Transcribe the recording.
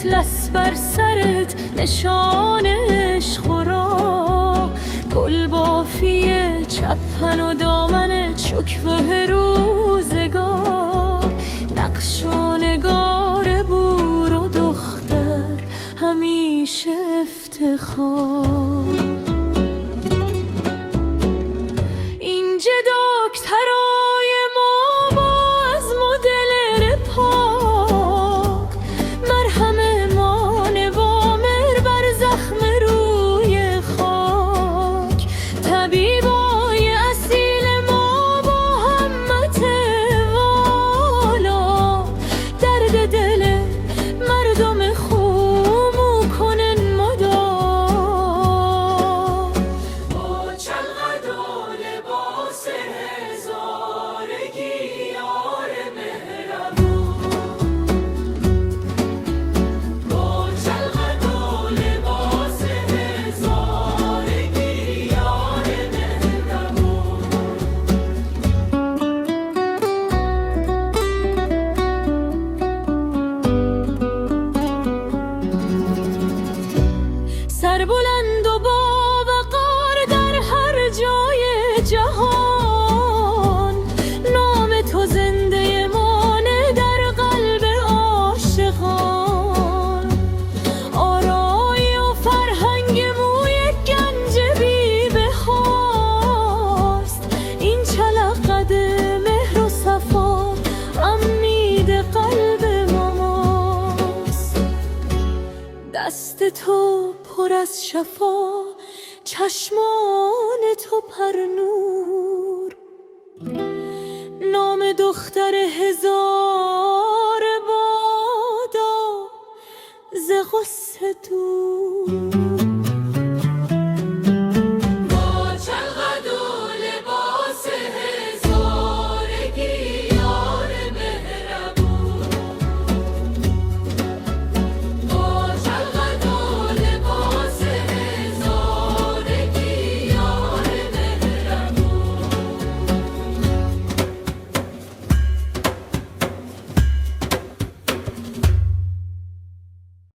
اطلس بر سرت نشان عشق و راه، گل بافیه چپن و دامنت شکوه روزگار، نقش و نگار بور و دختر همیشه افتخار. اینجا دکترای ما با از مدل پاک، مرهم مان وامر بر زخم روی خاک، طبیبای اصیل ما با همت والا، درد دل مردم خومو کنن مدار. با چلقد و لباس هزارگی یار مهربون، با چلقد و لباس هزارگی یار مهربون. سربلند و با وقار در هر جای جهان، نام تو زنده مانه در قلب عاشقان. آرای و فرهنگ موی گنج بی بهاست، این چلقد مهر و صفا امید قلب ماست. دست تو پر از شفا، چشمان تو پرنور، نام دختر هزار بادا ز غصه دور.